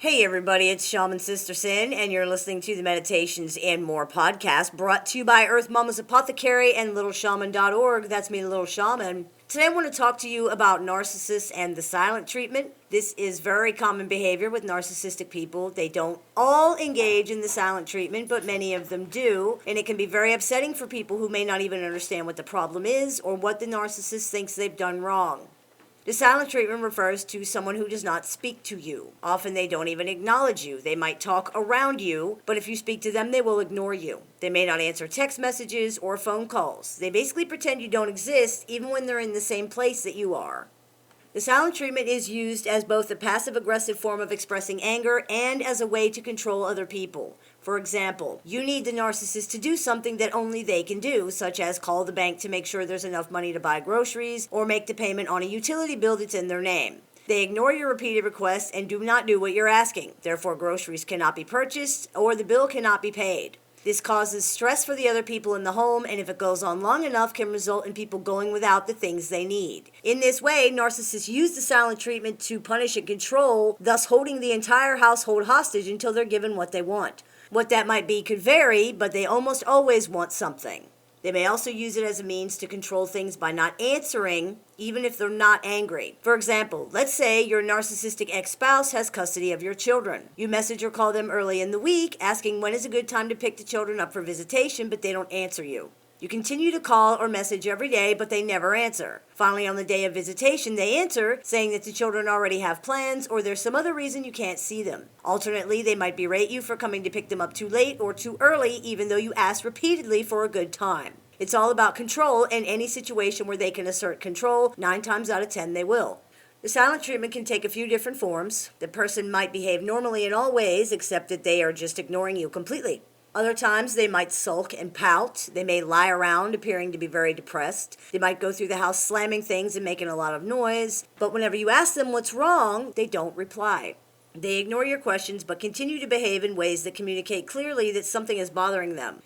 Hey everybody, it's Shaman Sister Sin, and you're listening to the Meditations and More podcast brought to you by Earth Mama's Apothecary and littleshaman.org. That's me, Little Shaman. Today I want to talk to you about narcissists and the silent treatment. This is very common behavior with narcissistic people. They don't all engage in the silent treatment, but many of them do, and it can be very upsetting for people who may not even understand what the problem is or what the narcissist thinks they've done wrong. The silent treatment refers to someone who does not speak to you. Often they don't even acknowledge you. They might talk around you, but if you speak to them, they will ignore you. They may not answer text messages or phone calls. They basically pretend you don't exist, even when they're in the same place that you are. The silent treatment is used as both a passive-aggressive form of expressing anger and as a way to control other people. For example, you need the narcissist to do something that only they can do, such as call the bank to make sure there's enough money to buy groceries or make the payment on a utility bill that's in their name. They ignore your repeated requests and do not do what you're asking. Therefore, groceries cannot be purchased or the bill cannot be paid. This causes stress for the other people in the home, and if it goes on long enough, can result in people going without the things they need. In this way, narcissists use the silent treatment to punish and control, thus holding the entire household hostage until they're given what they want. What that might be could vary, but they almost always want something. They may also use it as a means to control things by not answering, even if they're not angry. For example, let's say your narcissistic ex-spouse has custody of your children. You message or call them early in the week, asking when is a good time to pick the children up for visitation, but they don't answer you. You continue to call or message every day, but they never answer. Finally, on the day of visitation, they answer, saying that the children already have plans or there's some other reason you can't see them. Alternately, they might berate you for coming to pick them up too late or too early, even though you asked repeatedly for a good time. It's all about control, and any situation where they can assert control, 9 times out of 10 they will. The silent treatment can take a few different forms. The person might behave normally in all ways, except that they are just ignoring you completely. Other times they might sulk and pout. They may lie around appearing to be very depressed. They might go through the house slamming things and making a lot of noise. But whenever you ask them what's wrong, they don't reply. They ignore your questions but continue to behave in ways that communicate clearly that something is bothering them.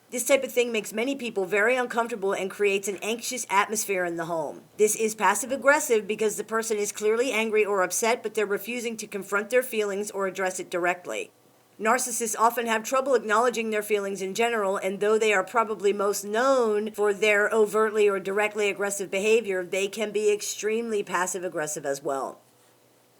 This type of thing makes many people very uncomfortable and creates an anxious atmosphere in the home. This is passive-aggressive because the person is clearly angry or upset, but they're refusing to confront their feelings or address it directly. Narcissists often have trouble acknowledging their feelings in general, and though they are probably most known for their overtly or directly aggressive behavior, they can be extremely passive-aggressive as well.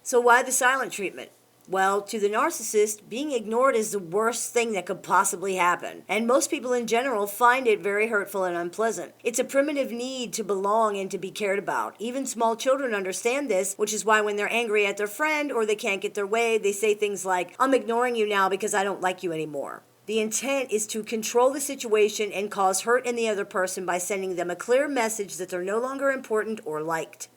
So why the silent treatment? Well, to the narcissist, being ignored is the worst thing that could possibly happen, and most people in general find it very hurtful and unpleasant. It's a primitive need to belong and to be cared about. Even small children understand this, which is why when they're angry at their friend or they can't get their way, they say things like, "I'm ignoring you now because I don't like you anymore." The intent is to control the situation and cause hurt in the other person by sending them a clear message that they're no longer important or liked.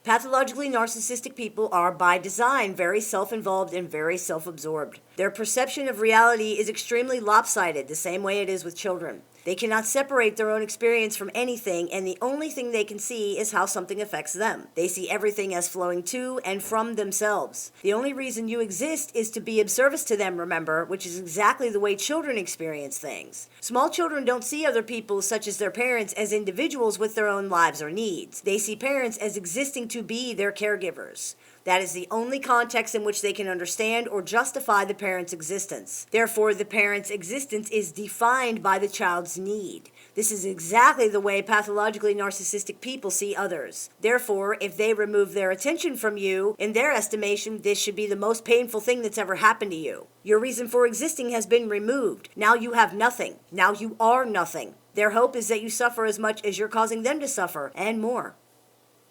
Pathologically narcissistic people are, by design, very self-involved and very self-absorbed. Their perception of reality is extremely lopsided, the same way it is with children. They cannot separate their own experience from anything, and the only thing they can see is how something affects them. They see everything as flowing to and from themselves. The only reason you exist is to be of service to them, remember, which is exactly the way children experience things. Small children don't see other people, such as their parents, as individuals with their own lives or needs. They see parents as existing to be their caregivers. That is the only context in which they can understand or justify the parent's existence. Therefore, the parent's existence is defined by the child's need. This is exactly the way pathologically narcissistic people see others. Therefore, if they remove their attention from you, in their estimation, this should be the most painful thing that's ever happened to you. Your reason for existing has been removed. Now you have nothing. Now you are nothing. Their hope is that you suffer as much as you're causing them to suffer, and more.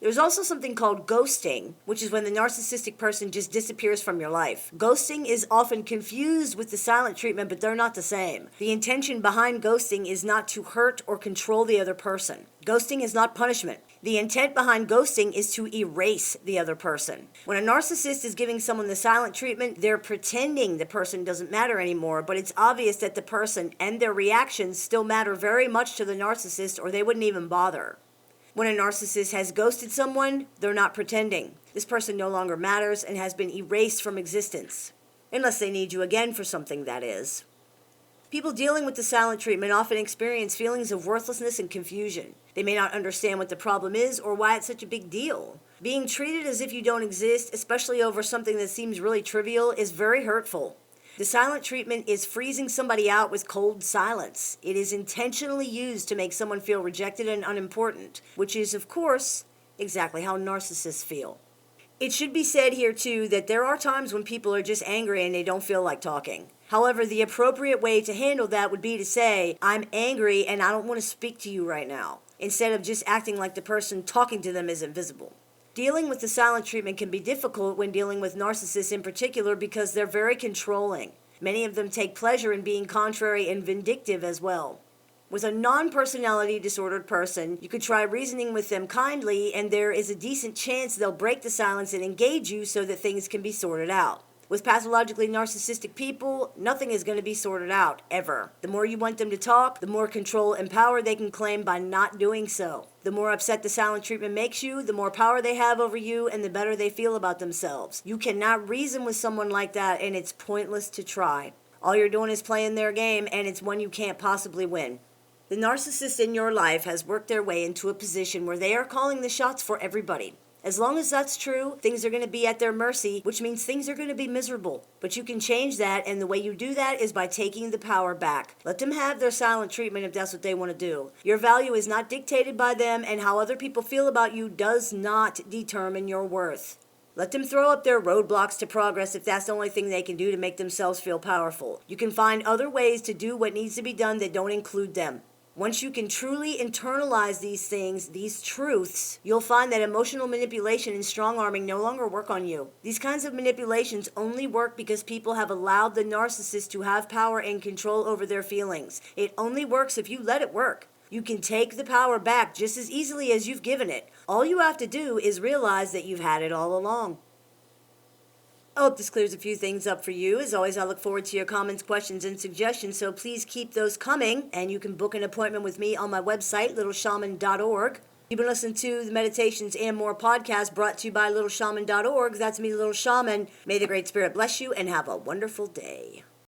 There's also something called ghosting, which is when the narcissistic person just disappears from your life. Ghosting is often confused with the silent treatment, but they're not the same. The intention behind ghosting is not to hurt or control the other person. Ghosting is not punishment. The intent behind ghosting is to erase the other person. When a narcissist is giving someone the silent treatment, they're pretending the person doesn't matter anymore, but it's obvious that the person and their reactions still matter very much to the narcissist, or they wouldn't even bother. When a narcissist has ghosted someone, they're not pretending. This person no longer matters and has been erased from existence. Unless they need you again for something, that is. People dealing with the silent treatment often experience feelings of worthlessness and confusion. They may not understand what the problem is or why it's such a big deal. Being treated as if you don't exist, especially over something that seems really trivial, is very hurtful. The silent treatment is freezing somebody out with cold silence. It is intentionally used to make someone feel rejected and unimportant, which is, of course, exactly how narcissists feel. It should be said here, too, that there are times when people are just angry and they don't feel like talking. However, the appropriate way to handle that would be to say, I'm angry and I don't want to speak to you right now, instead of just acting like the person talking to them is invisible. Dealing with the silent treatment can be difficult when dealing with narcissists in particular because they're very controlling. Many of them take pleasure in being contrary and vindictive as well. With a non-personality disordered person, you could try reasoning with them kindly, and there is a decent chance they'll break the silence and engage you so that things can be sorted out. With pathologically narcissistic people, nothing is going to be sorted out, ever. The more you want them to talk, the more control and power they can claim by not doing so. The more upset the silent treatment makes you, the more power they have over you, and the better they feel about themselves. You cannot reason with someone like that, and it's pointless to try. All you're doing is playing their game, and it's one you can't possibly win. The narcissist in your life has worked their way into a position where they are calling the shots for everybody. As long as that's true, things are going to be at their mercy, which means things are going to be miserable. But you can change that, and the way you do that is by taking the power back. Let them have their silent treatment if that's what they want to do. Your value is not dictated by them, and how other people feel about you does not determine your worth. Let them throw up their roadblocks to progress if that's the only thing they can do to make themselves feel powerful. You can find other ways to do what needs to be done that don't include them. Once you can truly internalize these things, these truths, you'll find that emotional manipulation and strong-arming no longer work on you. These kinds of manipulations only work because people have allowed the narcissist to have power and control over their feelings. It only works if you let it work. You can take the power back just as easily as you've given it. All you have to do is realize that you've had it all along. I hope this clears a few things up for you. As always, I look forward to your comments, questions, and suggestions, so please keep those coming. And you can book an appointment with me on my website, littleshaman.org. You've been listening to the Meditations and More podcast brought to you by littleshaman.org. That's me, Little Shaman. May the Great Spirit bless you and have a wonderful day.